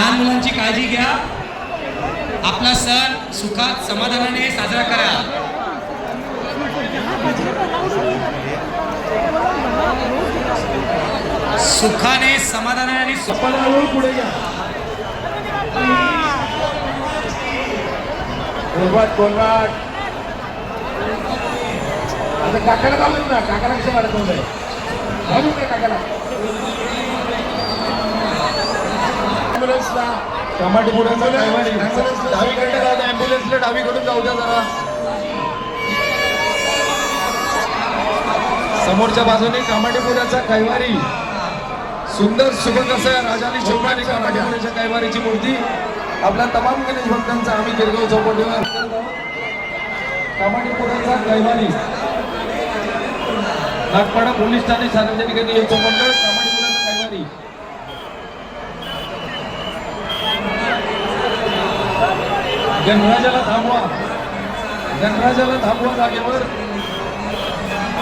लहान मुलांची काळजी घ्या. आपला सण सुखात समाधानाने साजरा करा. सुखाने समाधानाने पुढे घ्या. कोलवाट आता काकाला घालून ना. काकाला कसं वाटत होतं घालून का काकाला. ॲम्ब्युलन्सला टमाटेपुराचा डावीकडे जाऊ द्या. ॲम्ब्युलन्सला डावीकडून जाऊ द्या जरा. समोरच्या बाजूने कामाटेपुराचा कैवारी सुंदर सुबक असं राजानी शिवरानी कामाटेपुराच्या कैवारीची मूर्ती आपल्या तमाम गणेश भक्तांचा आम्ही गिरगाव चौपाटीवर कामाटेपुराचा कैवारी नागपाडा पोलीस ठाणे सार्वजनिक नियोजन मंडळ कामाटेपुराचा कैवारी. गणराजाला थांबवा. गणराजाला थांबवा जागेवर.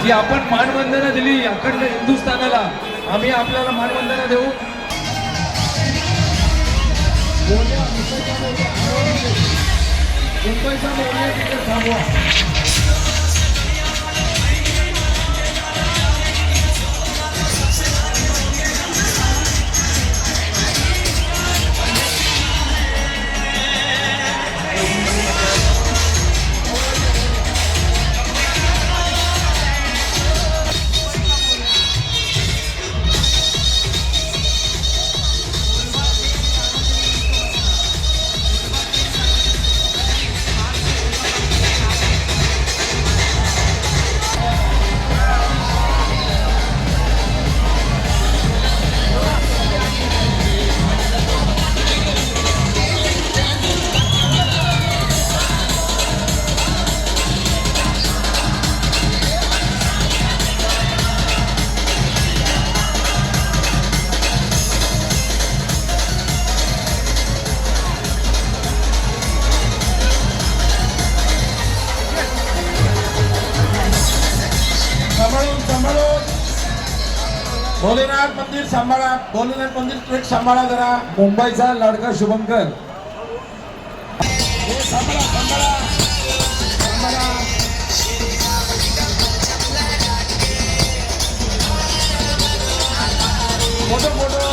जी आपण मानवंदना दिली अखंड हिंदुस्थानाला आम्ही आपल्याला मानवंदना देऊ. मुंबईचा मोर्या तिथे थांबवा. भोलेनाथ मंदिर सांभाळा. भोलेनाथ मंदिर ट्रेक सांभाळा जरा. मुंबईचा लाडका शुभंकर सांभाळा सांभाळा सांभाळा. फोटो फोटो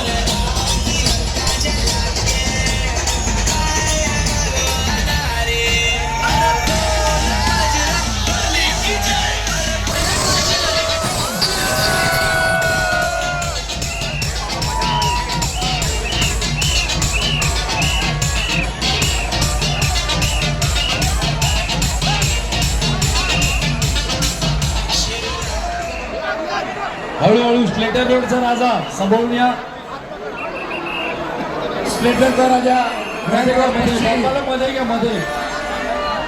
हळूहळू स्प्लेटर रोडचा राजा संभवण्या. स्प्लेटरचा राजा मध्ये घ्या मध्ये.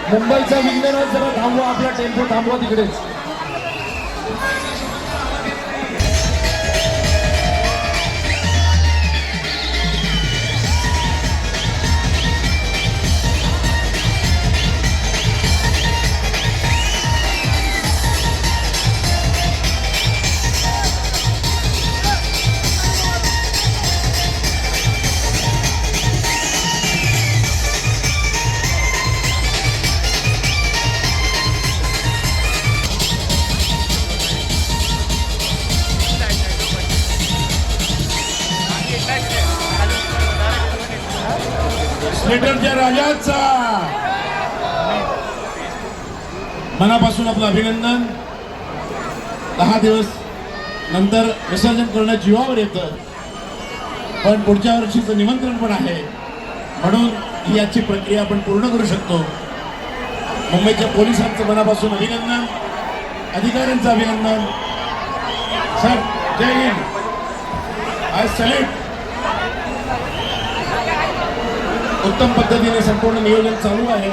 मुंबईचा विघ्नराज जरा थांबवा. आपला टेम्पो थांबवा तिकडेच. स्प्लेटरच्या राजाचा मनापासून आपलं अभिनंदन. 10 दिवस नंतर विसर्जन करणं जीवावर येतं, पण पुढच्या वर्षीचं निमंत्रण पण आहे म्हणून ही याची प्रक्रिया आपण पूर्ण करू शकतो. मुंबईच्या पोलिसांचं मनापासून अभिनंदन. अधिकाऱ्यांचं अभिनंदन. सर जय हिंद. I salute. उत्तम पद्धतीने संपूर्ण नियोजन चालू आहे.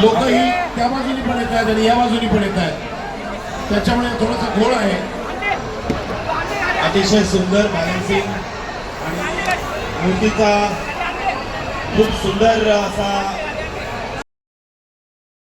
लोकही त्या बाजूनी पण येत आहेत आणि या बाजूनी पण येत आहेत, त्याच्यामुळे थोडासा घोळ आहे. अतिशय सुंदर बॅलन्सिंग आणि मूर्तीचा खूप सुंदर असा